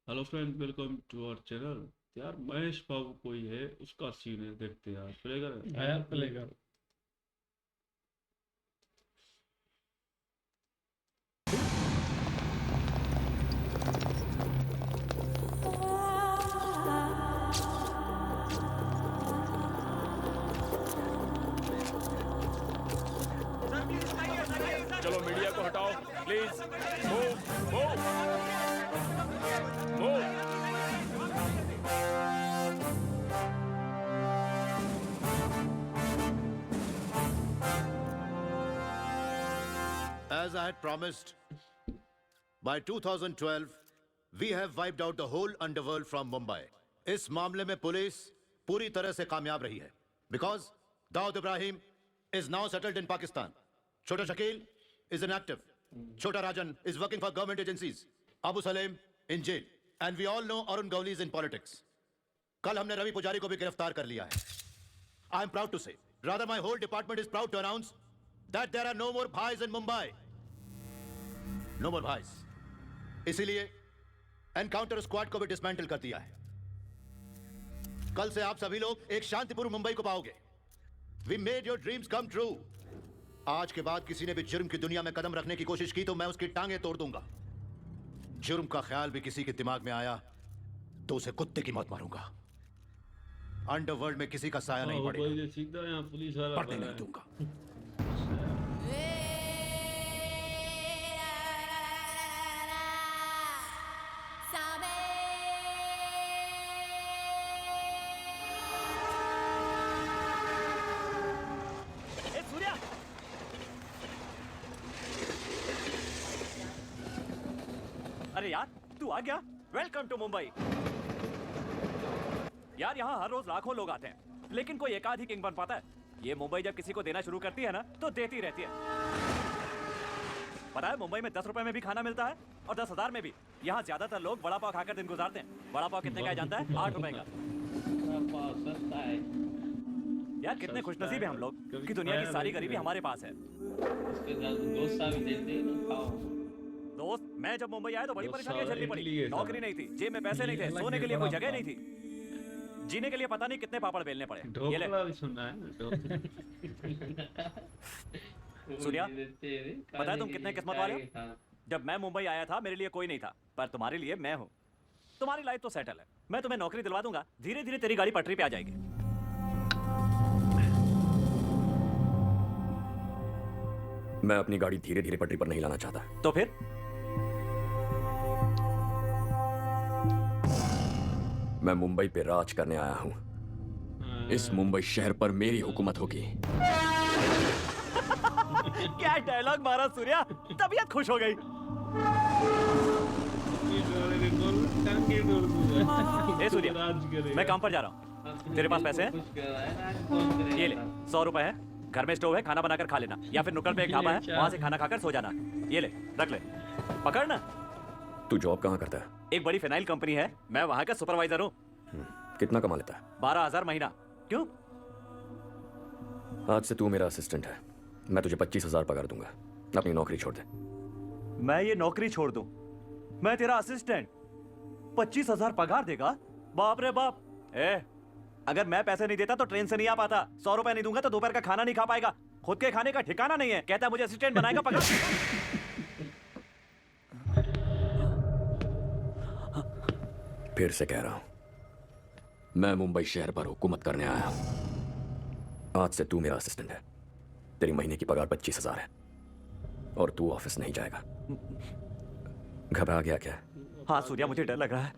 Hello friend, welcome to our channel. यार महेश बाबू कोई है, उसका सीन है, देखते हैं यार। प्ले कर। हाँ यार प्ले कर। चलो मीडिया को हटाओ please. Move move move. As I had promised, by 2012, we have wiped out the whole underworld from Mumbai. इस मामले में पुलिस पूरी तरह से कामयाब रही है because Dawood Ibrahim is now settled in Pakistan. Chota Shakil is inactive. Chota Rajan is working for government agencies. Abu Saleem in jail. And we all know Arun Gowli is in politics. कल हमने रवि पुजारी को भी गिरफ्तार कर लिया है. I am proud to say, rather my whole department is proud to announce that there are no more bhais in Mumbai. No more bhais. इसीलिए एनकाउंटर स्क्वाड को भी डिसमेंटल कर दिया है. कल से आप सभी लोग एक शांतिपूर्ण मुंबई को पाओगे. We made your dreams come true. आज के बाद किसी ने भी जुर्म की दुनिया में कदम रखने की कोशिश की तो मैं उसकी टांगें तोड़ दूंगा. जुर्म का ख्याल भी किसी के दिमाग में आया तो उसे कुत्ते की मौत मारूंगा. अंडरवर्ल्ड में किसी का साया नहीं पड़ेगा. सीधा यहाँ पुलिस वाला पड़ने नहीं दूंगा. ए सूर्या, अरे यार तू आ गया. Welcome to Mumbai. यार यहाँ हर रोज लाखों लोग आते हैं लेकिन कोई एकाध ही किंग बन पाता है. ये मुंबई जब किसी को देना शुरू करती है ना तो देती रहती है. पता है मुंबई में 10 रुपए में भी खाना मिलता है और 10,000 में भी. यहाँ ज्यादातर लोग बड़ा पाव खाकर दिन गुजारते हैं. बड़ा पाव कितने का है जानता है? 8 रुपए का. सस्ता है। यार कितने खुशनसीब हैं हम लोग कि दुनिया की सारी गरीबी हमारे पास है. उसके साथ दोस्त भी देते हैं ना, खाओ। दोस्त, मैं जब मुंबई आया तो बड़ी दोस्त परेशानियां साला झेलनी पड़ी. इडली है नौकरी साला। नहीं थी, जेब में पैसे नहीं थे, सोने के लिए कोई जगह नहीं थी, जीने के लिए पता नहीं कितने पापड़ बेलने पड़े. ये ले ढोकला भी सुनना है ना, सूर्या, पता है तुम कितने किस्मत वाले हो? जब मैं मुंबई आया था मेरे लिए कोई नहीं था, पर तुम्हारे लिए मैं हूँ. तुम्हारी लाइफ तो सेटल है. मैं तुम्हें नौकरी दिलवा दूंगा. धीरे धीरे तेरी गाड़ी पटरी पे आ जाएगी. मैं अपनी गाड़ी धीरे धीरे पटरी पर नहीं लाना चाहता. तो फिर मैं मुंबई पे राज करने आया हूं. इस मुंबई शहर पर मेरी हुकूमत होगी. क्या डायलॉग मारा सूर्या. तबीयत खुश हो गई. ए सूर्या, मैं काम पर जा रहा हूँ. तेरे पास पैसे हैं? ये ले, 100 रुपए है. घर में स्टोव है, खाना बनाकर खा लेना. या फिर नुक्कड़ पे एक ढाबा है, वहाँ से खाना खाकर सो जाना. ये ले, रख ले. पकड़ ना. तू जॉब कहाँ करता है? एक बड़ी फाइनाइल कंपनी है, मैं वहाँ का सुपरवाइजर हूँ. कितना कमा लेता है? 12,000 महीना. क्यों? आज से तू मेरा असिस्टेंट है. मैं तुझे 25,000 पगार दूंगा. अपनी नौकरी छोड़ दे. मैं ये नौकरी छोड़ दूं? मैं तेरा असिस्टेंट 25,000 पगार देगा? बाप रे बाप. अगर मैं पैसे नहीं देता तो ट्रेन से नहीं आ पाता. 100 रुपए नहीं दूंगा तो दोपहर का खाना नहीं खा पाएगा. खुद के खाने का ठिकाना नहीं है. कहता है मुझे असिस्टेंट बनाएगा. पगार. फिर से कह रहा हूं, मैं मुंबई शहर पर हुकूमत करने आया हूं. आज से तू मेरा असिस्टेंट है. तेरी महीने की पगार 25,000 है और तू ऑफिस नहीं जाएगा. घबरा गया क्या? हाँ सूर्या, मुझे डर लग रहा है.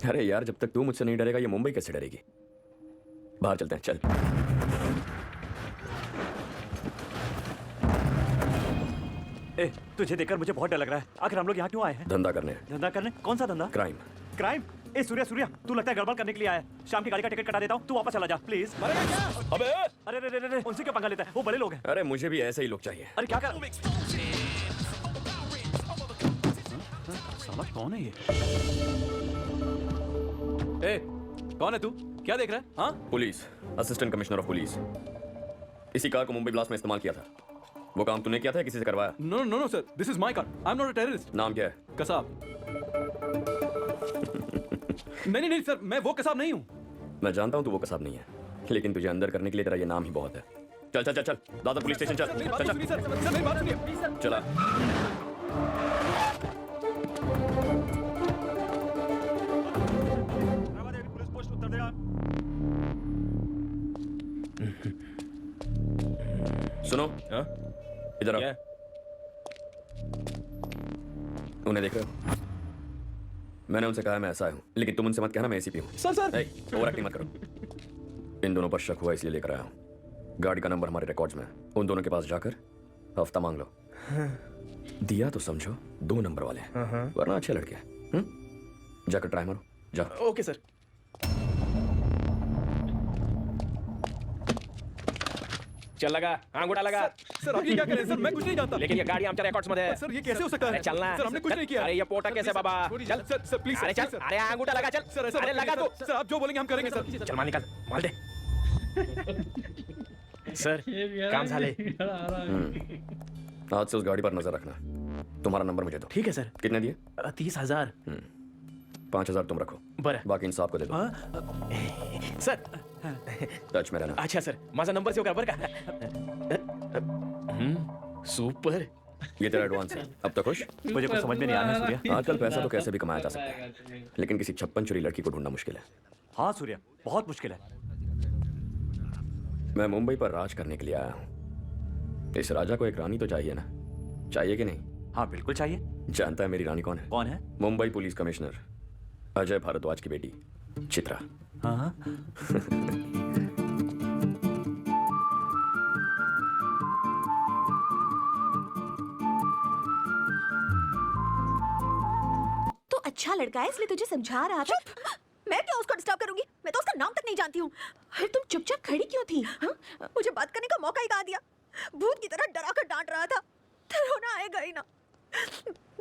अरे यार, जब तक तू मुझसे नहीं डरेगा ये मुंबई कैसे डरेगी? बाहर चलते हैं, चल. तुझे देखकर मुझे बहुत डर लग रहा है. आखिर हम लोग यहाँ क्यों आए हैं? धंधा करने. धंधा करने? कौन सा धंधा? क्राइम. क्राइम? सूर्या, तू लगता है गड़बड़ करने के लिए आया है. शाम की गाड़ी का टिकट कटा देता हूँ, तू वापस चला जा प्लीज. अबे अरे रे रे रे, उनसे क्यों पंगा लेता है? वो बड़े लोग हैं. अरे मुझे भी ऐसे ही लोग चाहिए. अरे क्या कर. साला कौन है ये? कौन है तू? क्या देख रहा है? हाँ, police. Assistant commissioner of police. इसी कार को मुंबई ब्लास्ट में इस्तेमाल किया था. वो काम तूने किया था या किसी से करवाया? No no no sir, this is my car, I am not a terrorist. नाम क्या है? कसाब। नहीं नहीं सर, मैं वो कसाब नहीं हूँ। मैं जानता हूँ तू वो कसाब नहीं है, लेकिन तुझे अंदर करने के लिए तेरा ये नाम ही बहुत है। चल चल चल चल दादा पुलिस स्टेशन चल मेरी बात चल तो सुनिए सर, सर मेरी बात सुनिए। चला। पुलिस पोस्ट उत्तर दे। सुनो, हाँ? इधर क्या? आओ। उन्हें देख रहे हो? मैंने उनसे कहा मैं ऐसा हूँ, लेकिन तुम उनसे मत कहना मैं एसीपी हूँ। सर सर ओवर एक्टिंग मत करो। इन दोनों पर शक हुआ इसलिए लेकर आया हूँ। गाड़ी का नंबर हमारे रिकॉर्ड्स में है। उन दोनों के पास जाकर हफ्ता मांग लो। दिया तो समझो 2 नंबर वाले हैं, वरना अच्छे लड़के हैं। जाकर ट्राई मारो, जाओ। Okay sir. चल लगा, अंगूठा लगा। सर आप ये क्या कर रहे हैं सर, मैं कुछ नहीं जानता। लेकिन ये गाड़ी आमच्या रेकॉर्ड्स मध्ये आहे। सर ये कैसे हो सकता अरे है? चलना। सर हमने कुछ नहीं किया। अरे ये पोटा कैसे बाबा? चल सर सर प्लीज अरे चल, अरे अंगूठा लगा चल। सर ऐसा अरे मत लगा करिए, तो। सर आप जो बोलेंगे हम करेंगे सर। चल मार निकाल, मार दे। सर काम झाले। आज से उस गाड़ी पर नजर रखना। तुम्हारा नंबर मुझे दो। ठीक है सर। कितने दिए? 30,000। 5,000 तुम रखो, बरं बाकी इंसाफ को दे दो। सर। टच में रहना। अच्छा सर, माझा नंबर सेव कर बरं का? सुपर। ये तेरा एडवांस है। अब तक खुश? मुझे कुछ समझ में नहीं आ रहा है सूर्या। आजकल पैसा तो कैसे भी कमाया जा सकता है, लेकिन किसी 56 चुरी लड़की को ढूंढना मुश्किल है। हाँ सूर्या, बहुत मुश्किल है। मैं मुंबई पर राज करने के लिए आया हूँ। इस राजा को एक रानी तो चाहिए ना? चाहिए कि नहीं? हाँ बिल्कुल चाहिए। जानता है मेरी रानी कौन है? कौन है? मुंबई पुलिस कमिश्नर अजय भारद्वाज की बेटी चित्रा। हाँ तो अच्छा लड़का है इसलिए तुझे समझा रहा था। मैं क्यों उसको डिस्टर्ब करूंगी? मैं तो उसका नाम तक नहीं जानती हूँ। अरे तुम चुपचाप खड़ी क्यों थी? हाँ? मुझे बात करने का मौका ही कहाँ दिया? भूत की तरह डरा कर डांट रहा था। तो रोना आएगा ही ना।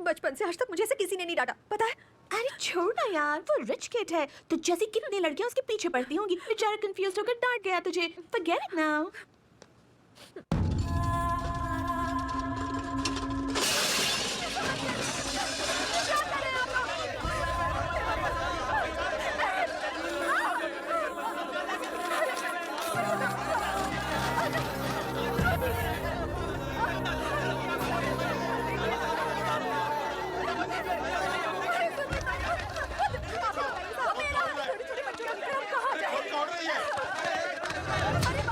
बचपन से आज तक मुझे ऐसे किसी ने नहीं डांटा, पता है? अरे छोड़ ना यार, वो रिच किड है। तो जैसी कितनी लड़कियां उसके पीछे पड़ती होंगी। बेचारा कंफ्यूज होकर डांट गया तुझे। Forget it now.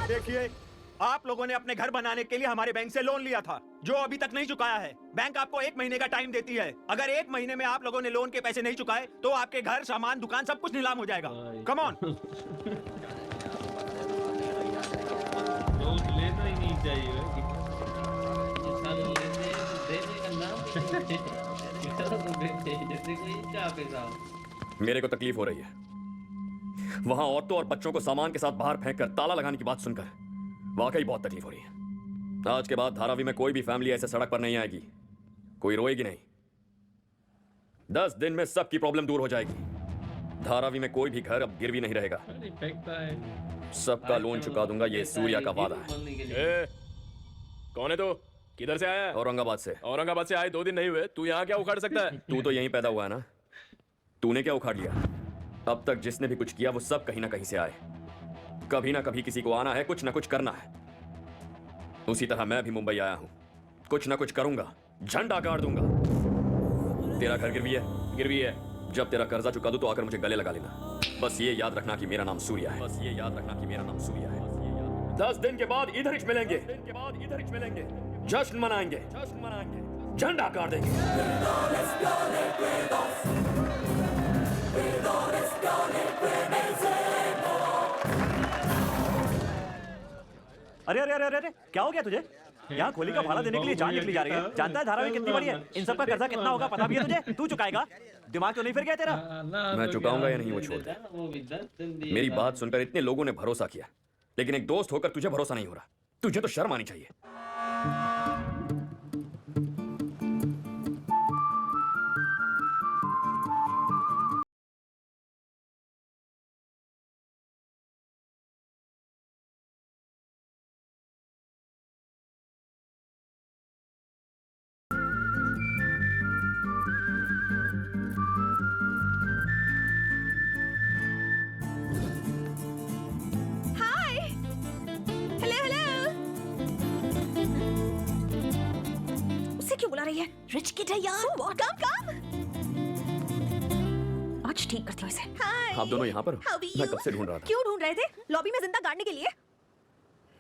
देखिए, आप लोगों ने अपने घर बनाने के लिए हमारे बैंक से लोन लिया था, जो अभी तक नहीं चुकाया है। बैंक आपको 1 महीने का टाइम देती है। अगर 1 महीने में आप लोगों ने लोन के पैसे नहीं चुकाए तो आपके घर, सामान, दुकान सब कुछ नीलाम हो जाएगा। Come on. लोन लेना ही नहीं चाहिए। इंसान लेते हैं तो देने का नाम जैसे कोई क्या पैसा। मेरे को तकलीफ हो रही है। वहां औरतों और बच्चों को सामान के साथ बाहर फेंककर ताला लगाने की बात सुनकर वाकई बहुत तकलीफ हो रही है। आज के बाद धारावी में कोई भी फैमिली ऐसे सड़क पर नहीं आएगी, कोई रोएगी नहीं। 10 दिन में सबकी प्रॉब्लम दूर हो जाएगी। धारावी में कोई भी घर अब गिरवी नहीं रहेगा। सबका लोन चुका दूंगा, ये सूर्या का वादा है। कौन है तू? किधर से आया है? औरंगाबाद से। औरंगाबाद से आए 2 दिन नहीं हुए, तू यहाँ क्या उखाड़ सकता है? तू तो यहीं पैदा हुआ है ना? तूने क्या उखाड़ लिया? अब तक जिसने भी कुछ किया वो सब कहीं ना कहीं से आए। कभी ना कभी किसी को आना है, कुछ ना कुछ करना है। उसी तरह मैं भी मुंबई आया हूं, कुछ ना कुछ करूंगा, झंडा गाड़ दूंगा। तेरा घर गिरवी है? गिरवी है। जब तेरा कर्जा चुका दूं तो आकर मुझे गले लगा लेना। बस ये याद रखना कि मेरा नाम सूर्या है। बस ये याद रखना कि मेरा नाम सूर्या है। 10 दिन के बाद इधर ही मिलेंगे। जश्न मनाएंगे, झंडा गाड़ देंगे। अरे अरे अरे अरे क्या हो गया तुझे? यहाँ खोली का भाड़ा देने के लिए जान निकली जा रही है। जानता है धारावी कितनी बड़ी है? इन सब का कर्जा कितना होगा पता भी है तुझे? तू चुकाएगा? दिमाग तो नहीं फिर गया तेरा? मैं चुकाऊंगा या नहीं वो छोड़ दे। मेरी बात सुनकर इतने लोगों ने भरोसा किया, लेकिन एक दोस्त होकर तुझे भरोसा नहीं हो रहा। तुझे तो शर्म आनी चाहिए। ऐसे क्यों बुला रही है? रिच किड है यार। So what? Come. आज ठीक करती हूँ इसे। Hi. आप दोनों यहाँ पर हो? How are मैं you? कब से ढूंढ रहा था। क्यों ढूंढ रहे थे? लॉबी में जिंदा गाड़ने के लिए।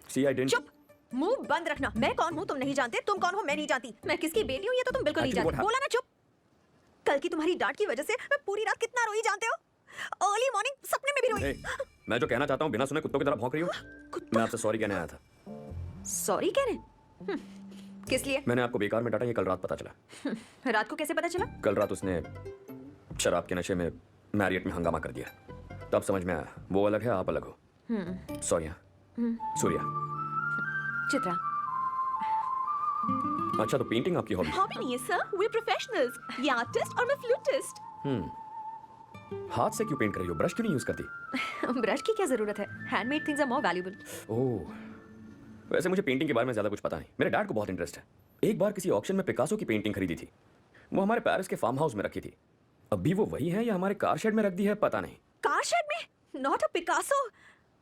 सी आई डिडंट। चुप। मुंह बंद रखना। मैं कौन हूँ तुम नहीं जानते, तुम कौन हो मैं नहीं जानती। मैं किसकी बेटी हूँ ये तो तुम बिल्कुल नहीं Actually, जानते। what बोला ना चुप। कल की तुम्हारी डांट की वजह से मैं पूरी रात कितना रोई जानते हो? अर्ली मॉर्निंग सपने में भी रोई। मैं जो कहना चाहता हूँ बिना सुने कुत्तों की तरह भौंक रही हूँ। मैं आपसे सॉरी कहने आया था। सॉरी कह रहे? किस लिए? मैंने आपको बेकार में डांटा ये कल रात पता चला। रात को कैसे पता चला? कल रात उसने शराब के नशे में मैरियट में हंगामा कर दिया। तब समझ में आया वो अलग है आप अलग हो। सॉरी सूर्या। चित्रा। अच्छा तो पेंटिंग आपकी हॉबी? हॉबी नहीं है सर, वी प्रोफेशनल्स। ये आर्टिस्ट और मैं फ्लूटिस्ट। हाथ से क्यों पेंट कर रही हो? ब्रश क्यों नहीं यूज करती? ब्रश की क्या जरूरत है? Handmade things are more valuable. Oh वैसे मुझे पेंटिंग के बारे में ज्यादा कुछ पता नहीं। मेरे डैड को बहुत इंटरेस्ट है। एक बार किसी ऑक्शन में पिकासो की पेंटिंग खरीदी थी। वो हमारे पेरिस के फार्म हाउस में रखी थी। अभी वो वही है या हमारे कार शेड में रख दी है पता नहीं। कार शेड में? Not a Picasso.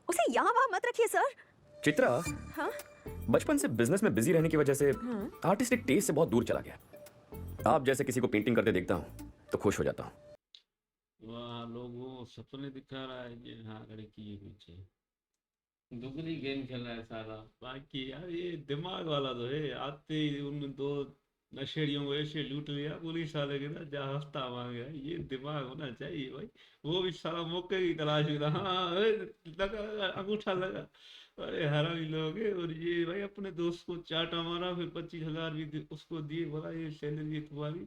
उसे यहाँ वहाँ मत रखिए सर। चित्रा हाँ? बचपन से बिजनेस में बिजी रहने की वजह से आर्टिस्टिक टेस्ट से बहुत दूर चला गया। आप जैसे किसी को पेंटिंग करते देखता हूँ तो खुश हो जाता हूँ। वहाँ लोगों सपने दिखा रहा है ये। हाँ लड़की के पीछे दुगनी गेम खेल रहा है सारा। बाकी यार ये दिमाग वाला तो है। आते ही उन दो नशेड़ियों को ऐसे लूट लिया पुलिस वाले के ना जहाँ हफ्ता मांगे। ये दिमाग होना चाहिए भाई। वो भी सारा मौके की तलाश में था। हाँ लगा अंगूठा लगा। अरे हरामी लोग है। और ये भाई अपने दोस्त को चाटा मारा फिर 25,000 भी उसको दिए। बोला ये सैलरी है तुम्हारी।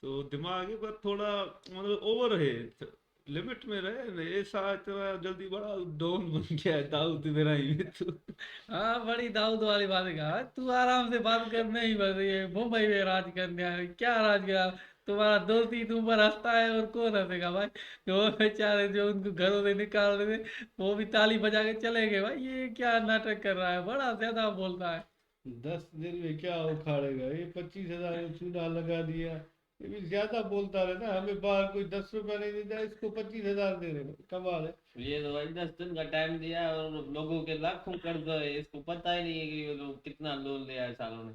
तो दिमाग है पर थोड़ा मतलब ओवर है। लिमिट में रहे न। ऐसा इतना जल्दी बड़ा डॉन बन गया है दाऊद इब्राहिम में तू। हाँ बड़ी दाऊद वाली बात कहा। तू आराम से बात करने ही बस ये मुंबई में राज करने आया। क्या राज किया? तुम्हारा दोस्त ही तुम पर हंसता है और कौन हंसेगा भाई? वो बेचारे जो उनको घरों से निकाल रहे थे वो भी ताली बजा के चले गए। भाई ये क्या नाटक कर रहा है? बड़ा ज्यादा बोलता है। 10 दिन में क्या उखाड़ेगा ये? 25,000 चूना लगा दिया। ये भी ज्यादा बोलता रहे ना। हमें बाहर कोई 10 रुपया नहीं देता इसको 25,000 दे रहे। कमाल है। ये तो भाई 10 दिन का टाइम दिया है और लोगों के लाखों कर्ज है। इसको पता ही नहीं है कि ये लोग कितना लोन लिया है सालों ने।